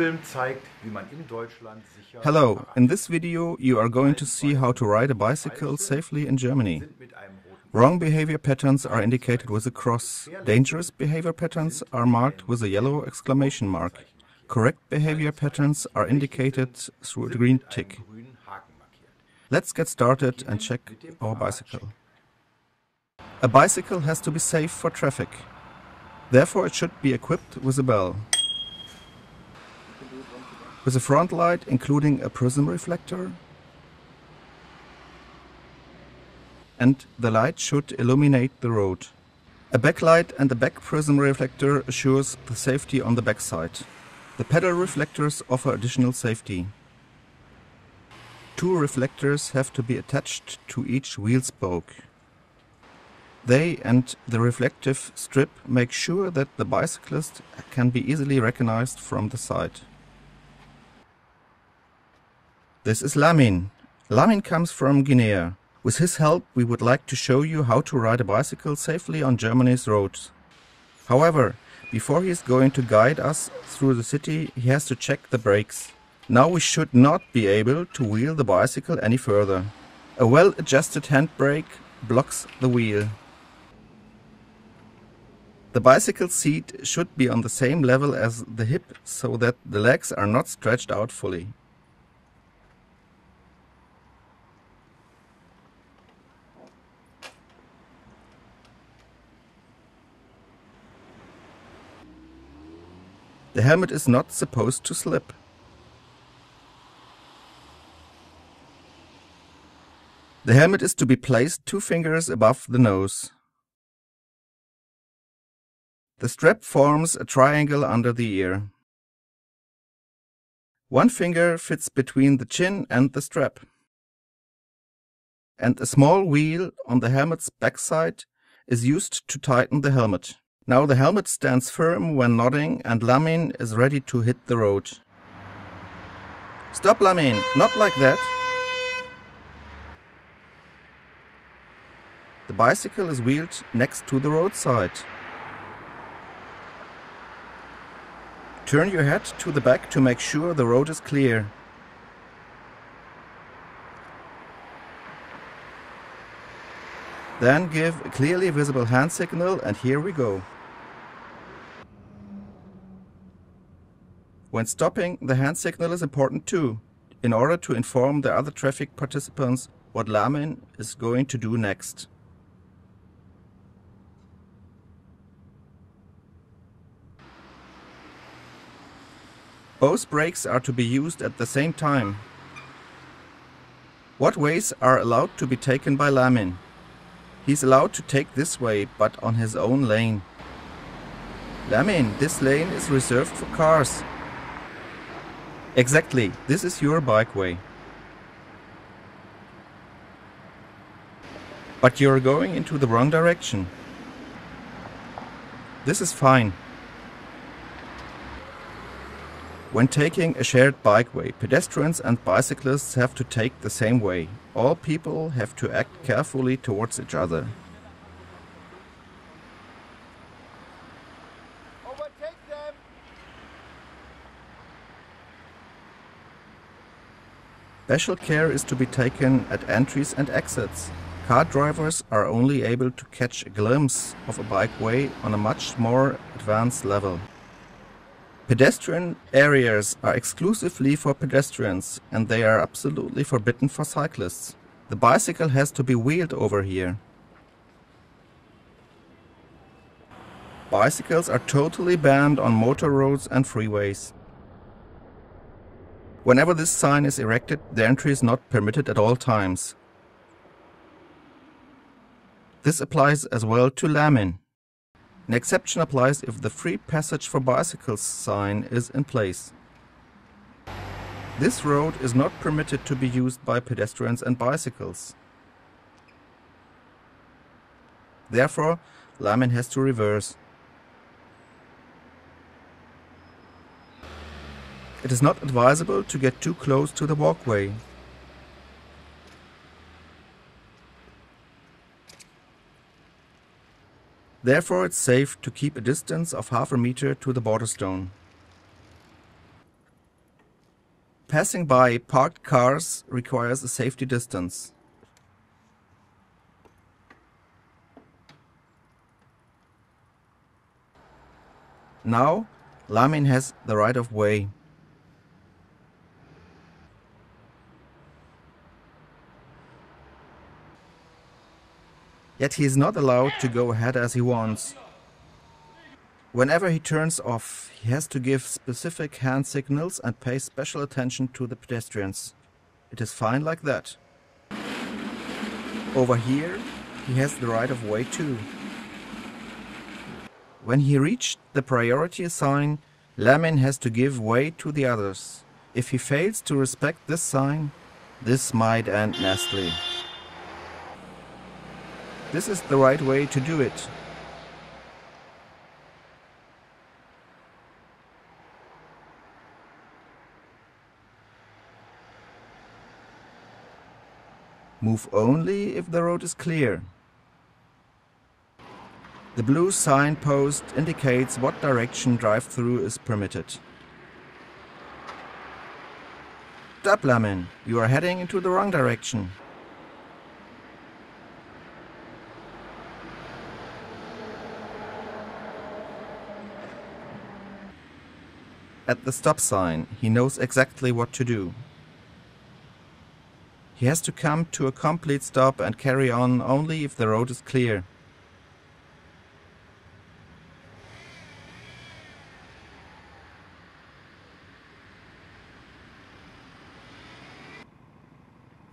Film zeigt, wie man in Deutschland sicher. Hello, in this video you are going to see how to ride a bicycle safely in Germany. Wrong behavior patterns are indicated with a cross. Dangerous behavior patterns are marked with a yellow exclamation mark. Correct behavior patterns are indicated through a green tick. Let's get started and check our bicycle. A bicycle has to be safe for traffic. Therefore it should be equipped with a bell. With a front light including a prism reflector, and the light should illuminate the road. A backlight and a back prism reflector assures the safety on the back side. The pedal reflectors offer additional safety. 2 reflectors have to be attached to each wheel spoke. They and the reflective strip make sure that the bicyclist can be easily recognized from the side. This is Lamin. Lamin comes from Guinea. With his help we would like to show you how to ride a bicycle safely on Germany's roads. However, before he is going to guide us through the city, he has to check the brakes. Now we should not be able to wheel the bicycle any further. A well-adjusted handbrake blocks the wheel. The bicycle seat should be on the same level as the hip so that the legs are not stretched out fully. The helmet is not supposed to slip. The helmet is to be placed 2 fingers above the nose. The strap forms a triangle under the ear. 1 finger fits between the chin and the strap. And a small wheel on the helmet's backside is used to tighten the helmet. Now the helmet stands firm when nodding and Lamin is ready to hit the road. Stop, Lamin! Not like that! The bicycle is wheeled next to the roadside. Turn your head to the back to make sure the road is clear. Then give a clearly visible hand signal and here we go. When stopping, the hand signal is important too, in order to inform the other traffic participants what Lamin is going to do next. Both brakes are to be used at the same time. What ways are allowed to be taken by Lamin? He's allowed to take this way, but on his own lane. Lamin, this lane is reserved for cars. Exactly, this is your bikeway. But you're going into the wrong direction. This is fine. When taking a shared bikeway, pedestrians and bicyclists have to take the same way. All people have to act carefully towards each other. Overtake them! Special care is to be taken at entries and exits. Car drivers are only able to catch a glimpse of a bikeway on a much more advanced level. Pedestrian areas are exclusively for pedestrians and they are absolutely forbidden for cyclists. The bicycle has to be wheeled over here. Bicycles are totally banned on motor roads and freeways. Whenever this sign is erected, the entry is not permitted at all times. This applies as well to Lamin. An exception applies if the free passage for bicycles sign is in place. This road is not permitted to be used by pedestrians and bicycles. Therefore, Lamin has to reverse. It is not advisable to get too close to the walkway. Therefore it's safe to keep a distance of half a meter to the border stone. Passing by parked cars requires a safety distance. Now, Lamin has the right of way. Yet he is not allowed to go ahead as he wants. Whenever he turns off, he has to give specific hand signals and pay special attention to the pedestrians. It is fine like that. Over here, he has the right of way too. When he reached the priority sign, Lamin has to give way to the others. If he fails to respect this sign, this might end nastily. This is the right way to do it. Move only if the road is clear. The blue signpost indicates what direction drive-through is permitted. Stop, Lamin! You are heading into the wrong direction. At the stop sign, he knows exactly what to do. He has to come to a complete stop and carry on only if the road is clear.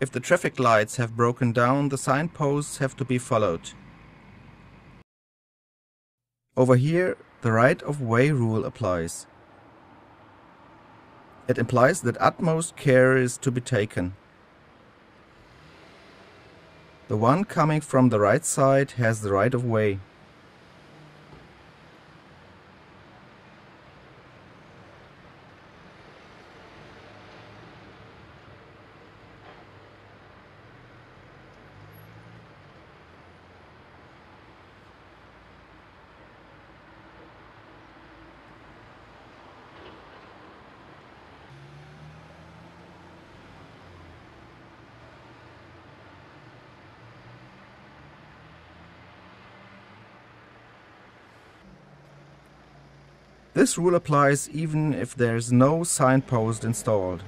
If the traffic lights have broken down, the signposts have to be followed. Over here, the right-of-way rule applies. It implies that utmost care is to be taken. The one coming from the right side has the right of way. This rule applies even if there is no signpost installed.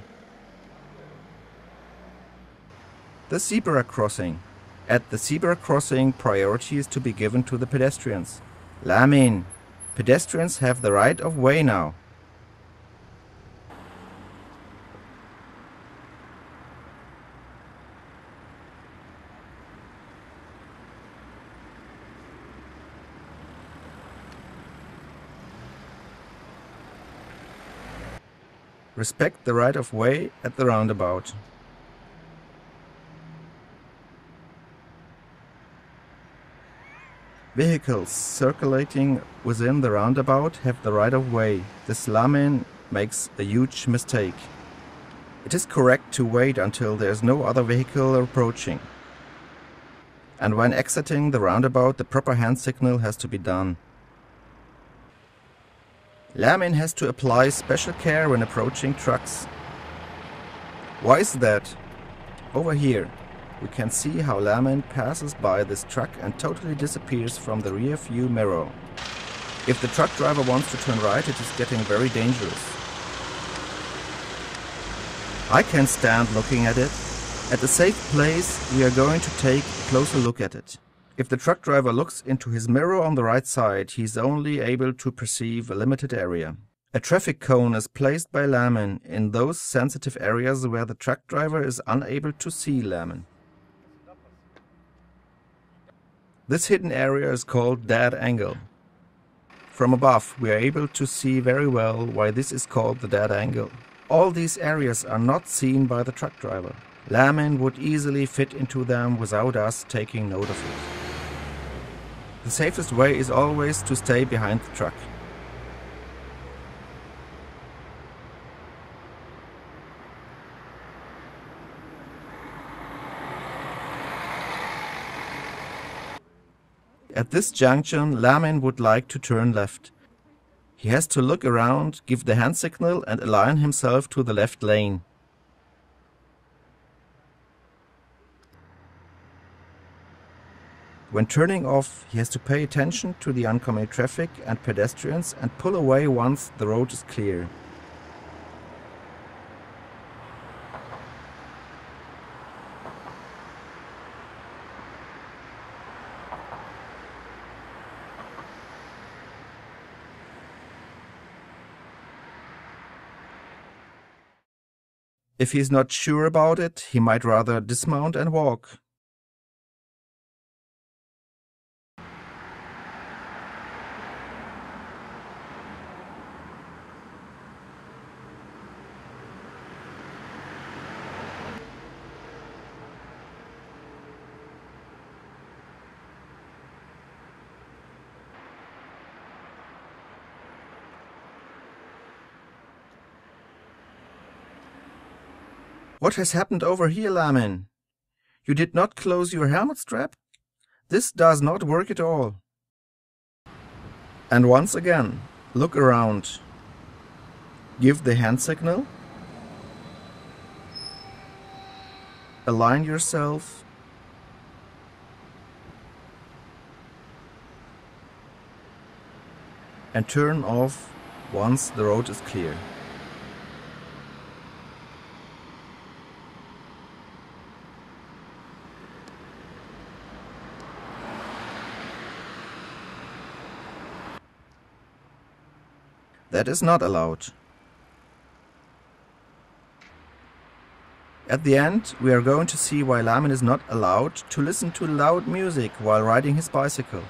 The zebra crossing. At the zebra crossing, priority is to be given to the pedestrians. Lamin, pedestrians have the right of way now. Respect the right of way at the roundabout. Vehicles circulating within the roundabout have the right of way. This Lamin makes a huge mistake. It is correct to wait until there is no other vehicle approaching. And when exiting the roundabout, the proper hand signal has to be done. Lamin has to apply special care when approaching trucks. Why is that? Over here, we can see how Lamin passes by this truck and totally disappears from the rear view mirror. If the truck driver wants to turn right, it is getting very dangerous. I can't stand looking at it. At a safe place, we are going to take a closer look at it. If the truck driver looks into his mirror on the right side, he is only able to perceive a limited area. A traffic cone is placed by Lamin in those sensitive areas where the truck driver is unable to see Lamin. This hidden area is called dead angle. From above, we are able to see very well why this is called the dead angle. All these areas are not seen by the truck driver. Lamin would easily fit into them without us taking note of it. The safest way is always to stay behind the truck. At this junction, Lamin would like to turn left. He has to look around, give the hand signal and align himself to the left lane. When turning off, he has to pay attention to the oncoming traffic and pedestrians and pull away once the road is clear. If he is not sure about it, he might rather dismount and walk. What has happened over here, Lamin? You did not close your helmet strap? This does not work at all. And once again, look around. Give the hand signal. Align yourself. And turn off once the road is clear. That is not allowed. At the end, we are going to see why Lamin is not allowed to listen to loud music while riding his bicycle.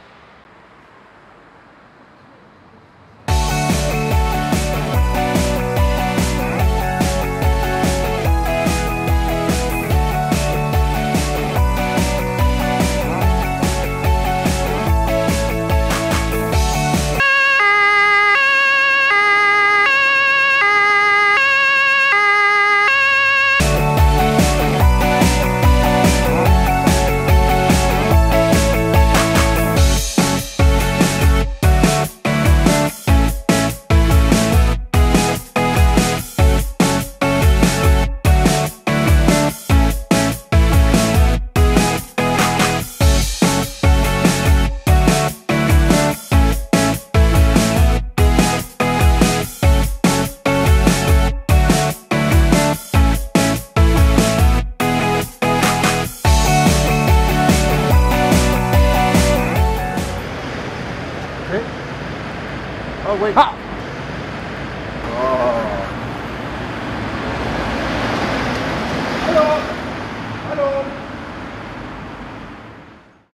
Oh, wait. Ha!